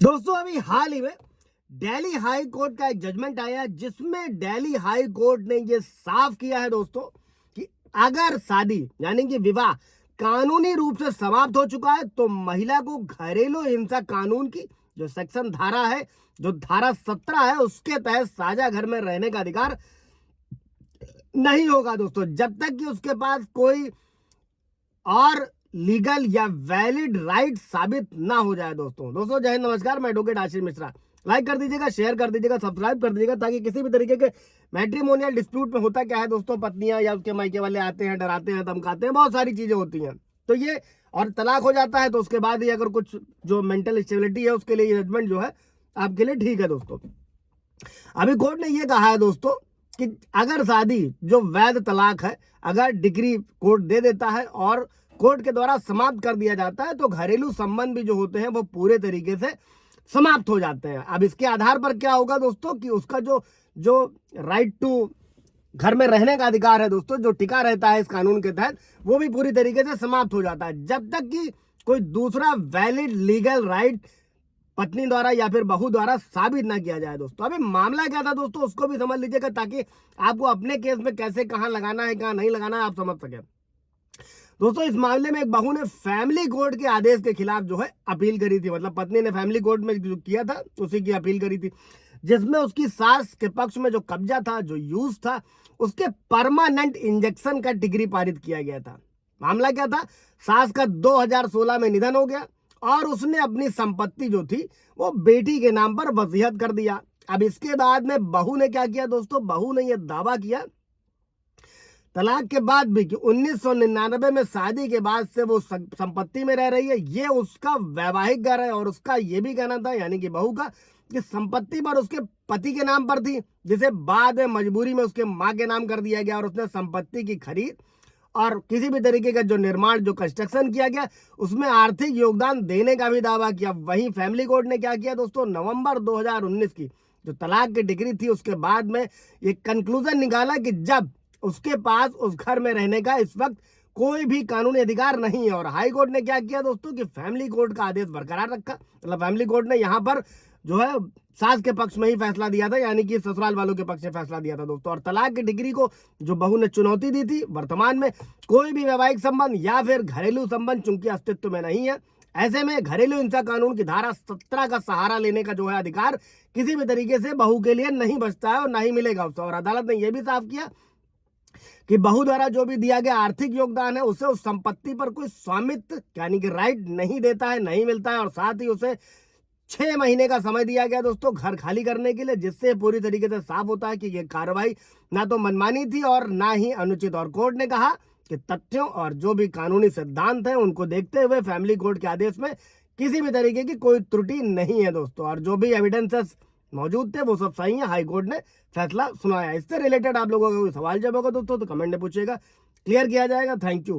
दोस्तों अभी हाल ही में दिल्ली हाई कोर्ट का एक जजमेंट आया जिसमें दिल्ली हाई कोर्ट ने ये साफ किया है दोस्तों कि अगर शादी यानी कि विवाह कानूनी रूप से समाप्त हो चुका है तो महिला को घरेलू हिंसा कानून की जो सेक्शन धारा है, जो धारा 17 है, उसके तहत साझा घर में रहने का अधिकार नहीं होगा दोस्तों, जब तक कि उसके पास कोई और लीगल या वैलिड राइट साबित ना हो जाए। दोस्तों जय हिंद, नमस्कार। मैं एडवोकेट आशीष मिश्रा। लाइक कर दीजिएगा, शेयर कर दीजिएगा, सब्सक्राइब कर दीजिएगा ताकि किसी भी तरीके के मैट्रिमोनियल डिस्प्यूट में होता क्या है दोस्तों, पत्नियां या उसके मायके वाले आते हैं, डराते हैं, धमकाते हैं, बहुत सारी चीजें होती हैं। तो ये और तलाक हो जाता है तो उसके बाद ही अगर कुछ जो मेंटल स्टेबिलिटी है उसके लिए जजमेंट जो है आपके लिए ठीक है। दोस्तों अभी कोर्ट ने ये कहा है दोस्तों कि अगर शादी जो वैध तलाक है, अगर डिग्री कोर्ट दे देता है और कोर्ट के द्वारा समाप्त कर दिया जाता है तो घरेलू संबंध भी जो होते हैं वो पूरे तरीके से समाप्त हो जाते हैं। अब इसके आधार पर क्या होगा दोस्तों कि उसका जो जो राइट टू घर में रहने का अधिकार है दोस्तों, जो टिका रहता है इस कानून के तहत, वो भी पूरी तरीके से समाप्त हो जाता है, जब तक कि कोई दूसरा वैलिड लीगल राइट पत्नी द्वारा या फिर बहू द्वारा साबित ना किया जाए। दोस्तों अभी मामला क्या था दोस्तों, उसको भी समझ लीजिएगा ताकि आपको अपने केस में कैसे कहां लगाना है, कहां नहीं लगाना है, आप समझ सके। दोस्तों इस मामले में एक बहू ने फैमिली कोर्ट के आदेश के खिलाफ जो है अपील करी थी, मतलब पत्नी ने फैमिली कोर्ट में जो किया था उसी की अपील करी थी, जिसमें उसकी सास के पक्ष में जो कब्जा था, जो यूज था, उसके परमानेंट इंजेक्शन का डिग्री पारित किया गया था। मामला क्या था, सास का 2016 में निधन हो गया और उसने अपनी संपत्ति जो थी वो बेटी के नाम पर वसीयत कर दिया। अब इसके बाद में बहू ने क्या किया दोस्तों, बहू ने यह दावा किया तलाक के बाद भी कि 1999 में शादी के बाद से वो संपत्ति में रह रही है, ये उसका वैवाहिक घर है और उसका ये भी कहना था, यानी कि बहू का, कि संपत्ति पर उसके पति के नाम पर थी, जिसे बाद में मजबूरी में उसके मां के नाम कर दिया गया और उसने संपत्ति की खरीद और किसी भी तरीके का जो निर्माण, जो कंस्ट्रक्शन किया गया, उसमें आर्थिक योगदान देने का भी दावा किया। वहीं फैमिली कोर्ट ने क्या किया दोस्तों, नवंबर 2019 की जो तलाक की डिग्री थी उसके बाद में ये कंक्लूजन निकाला कि जब उसके पास उस घर में रहने का इस वक्त कोई भी कानूनी अधिकार नहीं है। और हाई कोर्ट ने क्या किया दोस्तों कि फैमिली कोर्ट का आदेश बरकरार रखा, मतलब फैमिली कोर्ट ने यहाँ पर जो है सास के पक्ष में ही फैसला दिया था, यानी कि ससुराल वालों के पक्ष में फैसला दिया था दोस्तों। और तलाक की डिग्री को जो बहू ने चुनौती दी थी, वर्तमान में कोई भी वैवाहिक संबंध या फिर घरेलू संबंध चूंकि अस्तित्व में नहीं है, ऐसे में घरेलू हिंसा कानून की धारा 17 का सहारा लेने का जो है अधिकार किसी भी तरीके से बहू के लिए नहीं बचता है और नहीं मिलेगा उसको। और अदालत ने यह भी साफ किया कि बहू द्वारा जो भी दिया गया आर्थिक योगदान है उसे उस संपत्ति पर कोई स्वामित्व यानी कि राइट नहीं देता है, नहीं मिलता है, और साथ ही उसे 6 महीने का समय दिया गया दोस्तों घर खाली करने के लिए, जिससे पूरी तरीके से साफ होता है कि यह कार्रवाई ना तो मनमानी थी और ना ही अनुचित। और कोर्ट ने कहा कि तथ्यों और जो भी कानूनी सिद्धांत हैं उनको देखते हुए फैमिली कोर्ट के आदेश में किसी भी तरीके की कोई त्रुटि नहीं है दोस्तों, और जो भी एविडेंसेस मौजूद थे वो सब सही है। हाई कोर्ट ने फैसला सुनाया। इससे रिलेटेड आप लोगों का कोई सवाल जब होगा दोस्तों तो कमेंट में पूछिएगा, क्लियर किया जाएगा। Thank you.